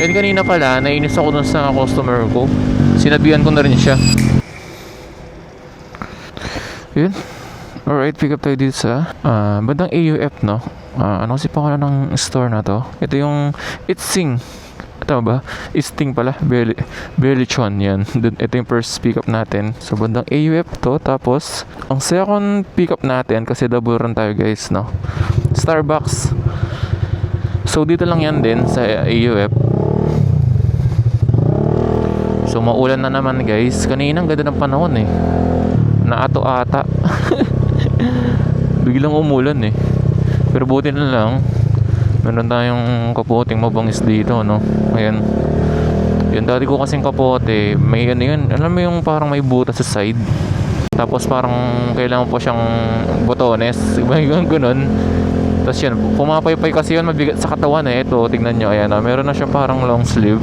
And kanina pala, nainis ako dun sa customer ko. Sinabihan ko na rin siya. Yun. Alright, pick up tayo dito sa bandang AUF, no? Ano kasi pangalan ng store na to? Ito yung Itsing. Ito ba? Isting pala. Belichon, yan. Ito yung first pick up natin. So, bandang AUF to. Tapos, ang second pick up natin, kasi double run tayo guys, no? Starbucks. So, dito lang yan din sa AUF. So, maulan na naman guys. Kaninang ganda ng panahon eh. Naato ata. Biglang umulan eh. Pero buti na lang meron tayong kapoting mabangis dito, no? Ayan. Yung dati ko kasing kapote, may ano yun, alam mo yung parang may butas sa side. Tapos parang kailangan po siyang botones. Iba yung ganun. Tapos yun, pumapaypay kasi yun, mabigat sa katawan eh. Ito, tignan nyo, ayan. Meron na siya parang long sleeve.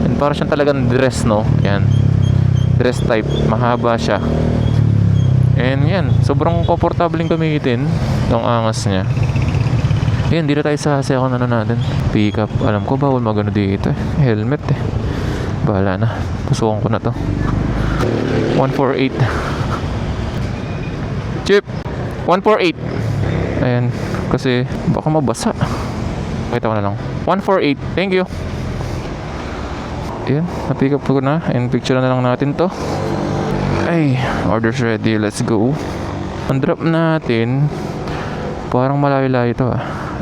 And parang siyang talagang dress, no? Ayan. Dress type. Mahaba siya. And yan, sobrang komportabling gamitin yung angas niya. Yan, dito tayo sa second ano natin, pick up. Alam ko bawal magano dito eh. Helmet eh. Bahala na, pasukan ko na to. 148 Chip 148. Ayan, kasi baka mabasa. Pakita ko na lang 148, thank you. Ayan, na-pick up ko na. And picture na lang natin to. Ay, order's ready, let's go. Ang drop natin parang malayo-layo ito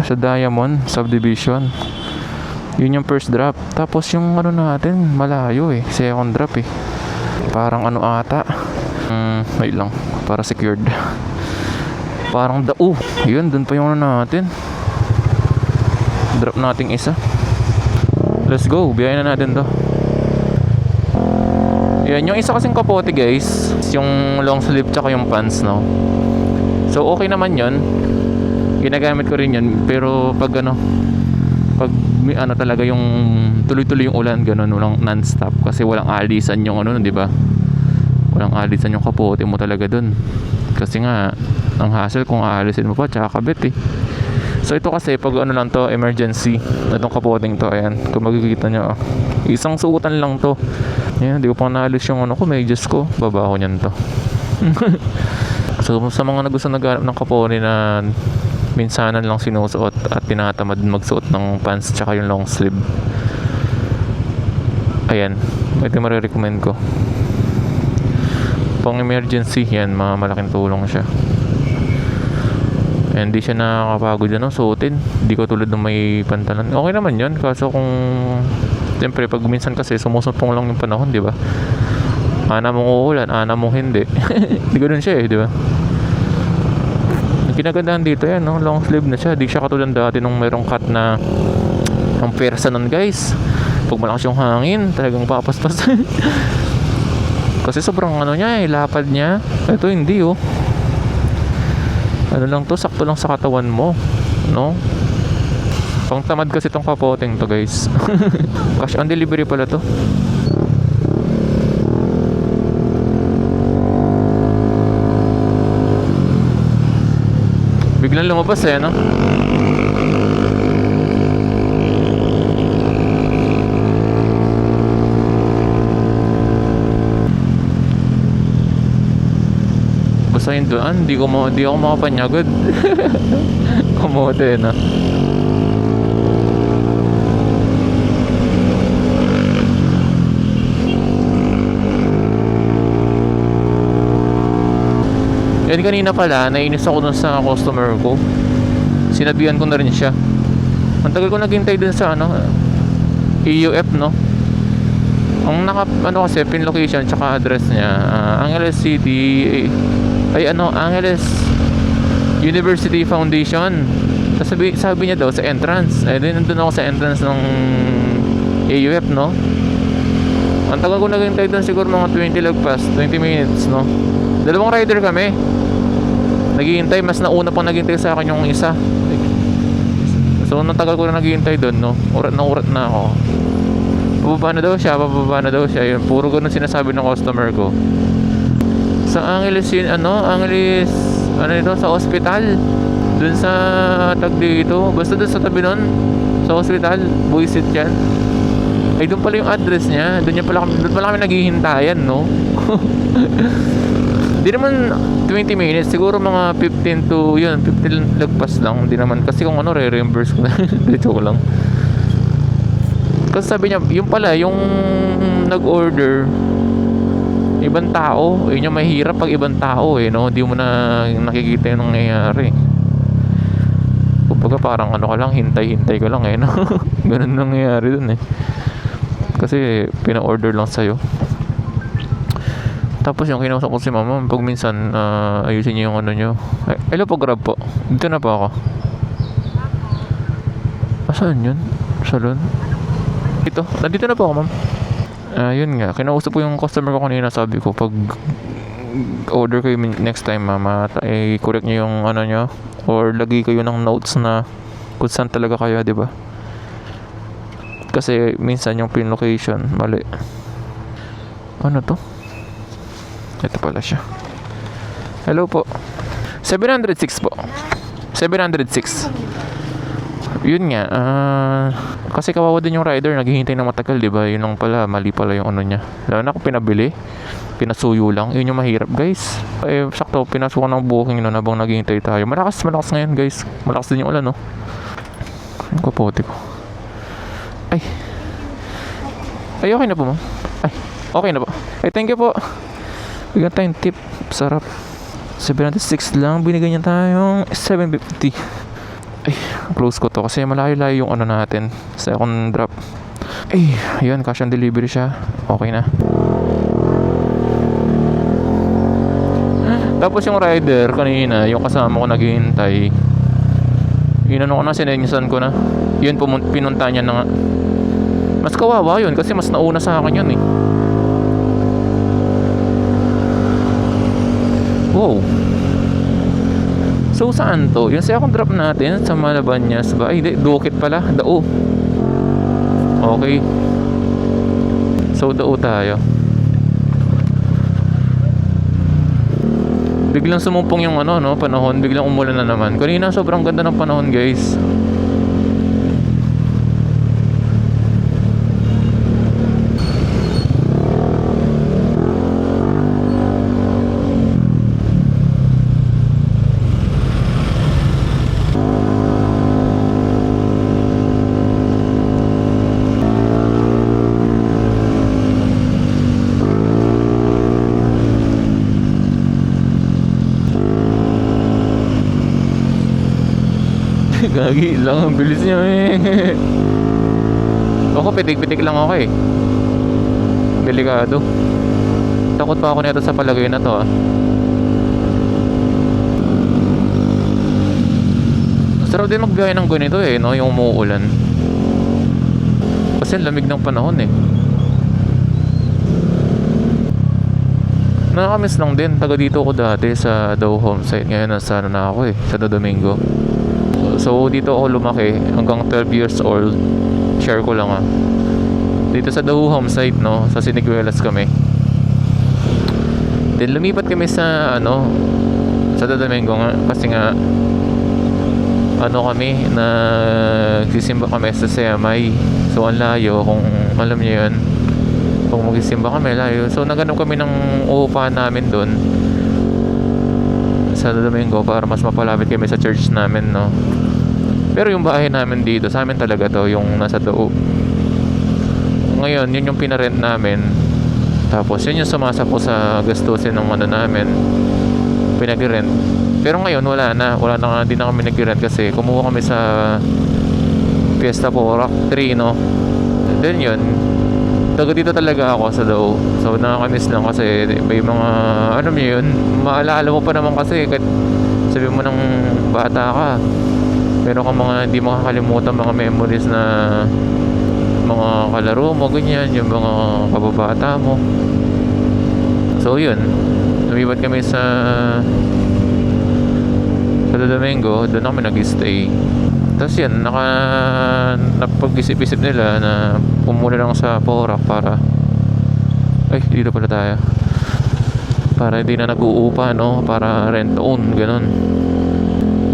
sa Diamond Subdivision. Yun yung first drop. Tapos yung ano natin malayo eh, second drop eh. Parang ano ata, wait lang, para secured. Parang yun, dun pa yung ano natin. Drop nating isa. Let's go, biyahin na natin to. Yan, yung isa kasing kapote guys, yung long sleeve tsaka yung pants, no? So okay naman yun, ginagamit ko rin yun. Pero pag may ano talaga yung tuloy-tuloy yung ulan, ganun, walang non-stop. Kasi walang alisan yung ano, di ba? Walang alisan yung kapote mo talaga dun. Kasi nga, ang hassle kung aalisin mo pa, tsaka kabit eh. So ito kasi pag ano lang to, emergency, itong kapoteng to, ayan, kung makikita nyo, isang suotan lang to. Ayan, di ko pa naalis yung ano ko, medyas ko, baba ko nyan to. So sa mga gusto naghanap ng kapote na minsanan lang sinusuot at tinatamad magsuot ng pants tsaka yung long sleeve, ayan, ito yung marirecommend ko. Pang emergency, yan, malaking tulong siya. And di siya nakakapagod yan, no? Suotin. Di ko tulad ng may pantalan. Okay naman yun. Kaso kung siyempre pag minsan kasi sumusumpong lang yung panahon, di ba? Ana mong uulan, ana mong hindi. Di ganoon siya eh, di ba? Ang kinagandaan dito yan, no? Long sleeve na siya. Di siya katulad dati nung mayroong cut na ang persa nun guys. Pag malakas yung hangin, talagang papaspas. Kasi sobrang ano niya eh, lapad niya. Ito hindi oh. Ano lang to, sakto lang sa katawan mo, no? Pang tamad kasi tong kapoteng to guys. Cash on delivery pala to. Biglang lumabas eh, no? Basahin doon, di ako makapanyagod. Kumote na. Yan, kanina pala nainis ako dun sa customer ko. Sinabihan ko na rin siya. Ang tagal ko naghintay dun sa ano, AUF, no? Ang kasi pin location tsaka address niya, Angeles City, Angeles University Foundation. Tapos sabi niya daw sa entrance. Nandun ako sa entrance ng AUF, no? Ang tagal ko naghintay doon, siguro mga 20 minutes, no? Dalawang rider kami naghihintay, mas nauna pang naghihintay sa akin yung isa. So nang tagal ko na naghihintay doon, no? Urat na ako. Pababa na daw siya. Yun, puro ganun sinasabi ng customer ko. Sa Angeles sa ospital, dun sa tag dito, basta dun sa tabi nun, sa ospital, buisit yan. Ay, doon pala yung address niya. Doon pala kami naghihintayan, no? Di naman 20 minutes, siguro mga 15 to, yun, 15 lagpas lang. Di naman, kasi kung ano, re-reimburse ko na. Dito ko lang. Kasi sabi niya, yung pala, yung nag-order, ibang tao. Yun yung mahirap pag ibang tao, eh, no? Di mo na nakikita yung nangyayari. Kumbaga parang ano ka lang, hintay-hintay ka lang, eh, no? Ganun nangyayari dun, eh. Kasi pina-order lang sa'yo. Tapos yung kinausap ko si mama, pag minsan ayusin niyo yung ano nyo. Ay, hello po, Grab po. Dito na po ako. Saan yun? Salon? Ito, nandito na po ako, ma'am. Yun nga, kinausap ko yung customer ko kanina. Sabi ko, pag order kayo next time, mama, correct nyo yung ano nyo, or lagay kayo ng notes na kung saan talaga kayo, di ba? Kasi minsan yung pin location mali. Ano to? Ito pala siya. Hello po. 706 po. 706. Yun nga. Kasi kawawa din yung rider. Naghihintay na matagal, di ba? Yun lang pala. Mali pala yung ano niya. Lalo na kung pinabili. Pinasuyo lang. Yun yung mahirap, guys. Sakto. Pinasukan ng booking nun habang naghihintay tayo. Malakas ngayon, guys. Malakas din yung ulan, no? Ang kapote ko. Ay, okay na po, ma'am. Ay, okay na po. Ay, thank you po. Bigyan tayong tip. Sarap. 706 lang. Binigyan niya tayong 750. Ay, close ko to. Kasi malayo-layo yung ano natin. Second drop. Ay, yun. Cash on delivery siya. Okay na. Tapos yung rider kanina, yung kasama ko naghihintay. Yun ano ko na, sinenyasan ko na. Yun, pinunta niya na nga. Mas kawawa yun kasi mas nauna sa akin yun, eh. Wow. So saan to? Yung second drop natin sa Malabanyas ba? Ay, Duquet pala. Dao. Okay. So Dao tayo. Biglang sumumpong yung ano, no, panahon. Biglang umulan na naman. Kanina sobrang ganda ng panahon, guys. Gagi lang, ang bilis niya, eh. Ako, pitik-pitik lang ako, eh. Delikado. Takot pa ako nito sa palagay na to, ah. Sarap din magbiyahe ng ganito, eh, no? Yung umuulan. Kasi lamig ng panahon, eh. Nakakamiss lang din. Taga dito ako dati sa Dow Home Site. Ngayon nasa ano na ako, eh, sa Domingo. So dito ako lumaki hanggang 12 years old. Share ko lang, ah. Dito sa Dahu Home Site, no, sa Siniguelas kami. Then lumipat kami sa ano, sa Domingo nga, kasi nga ano kami, nagsisimba kami sa CMI. So ang layo, kung alam niyo yun, kung magsisimba kami, layo. So naghanap kami ng uupahan namin doon sa Domingo para mas mapalapit kami sa church namin, no. Pero yung bahay namin dito, sa amin talaga to, yung nasa Dao. Ngayon, yun yung pinarent namin. Tapos, yun yung sumasako sa gastusin ng ano namin. Pinag-rent. Pero ngayon, wala na nga, di na kami nag-rent kasi kumuha kami sa Fiesta Porac 3, no. Then yun, taga dito talaga ako sa Dao. So, nakakamiss lang kasi may mga, ano mo yun, maalala mo pa naman kasi kahit sabi mo ng bata ka, meron kang mga hindi makakalimutan mga memories na mga kalaro mo, ganyan, yung mga kababata mo. So yun, lumipat kami sa Domingo, doon kami nag-stay. Tapos yun, napag-isip-isip nila na pumuli lang sa Porac para, ay, dito pala tayo, para hindi na nag-uupa, no, para rent-own, ganun.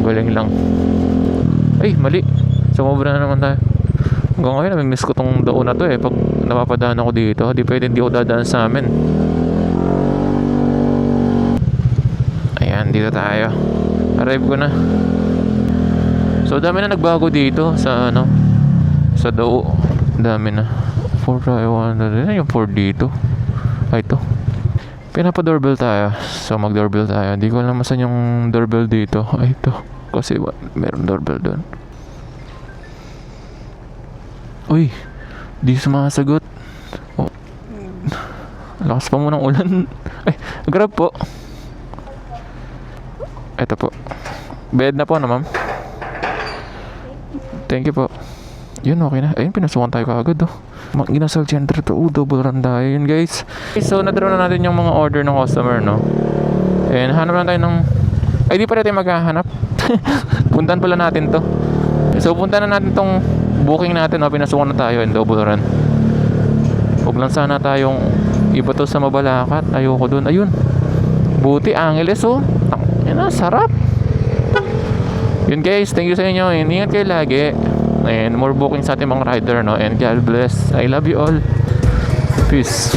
Galing lang. Ay, mali. Sumobra na naman tayo. Hanggang ngayon, namimiss ko tong daon na to eh. Pag napapadaan ako dito, di pwede hindi ako dadaan sa amin. Ayan, dito tayo. Arrive ko na. So, dami na nagbago dito sa ano, sa dao. Dami na. 4 tayo, 1, yung 4 dito. Ay, ito. Pinapa-doorbell tayo. So, mag-doorbell tayo. Hindi ko alam masan yung doorbell dito. Ay, ito. Kasi meron doorbell doon. Uy, di sumasagot. Oh. Lakas pa mo ng ulan. Ay, grab po. Ito po. Bed na po na, ma'am. Thank you po. Yun, okay na. Ayun, pinasukan tayo kaagad, oh. Ginasal center to. Double run tayo. Yun, guys. Okay, so, nadraw na natin yung mga order ng customer, no? And, hanap lang tayo ng... Ay, di pala tayo maghahanap. Puntan pala natin to. So, punta na natin tong booking natin, no? Pinasukan na tayo in double run. Huwag lang sana tayong iba to sa Mabalacat. Ayoko dun. Ayun. Buti, Angeles, oh. Yan na, sarap. Yun, guys. Thank you sa inyo. And ingat kayo lagi. And more booking sa ating mga rider, no? And God bless. I love you all. Peace.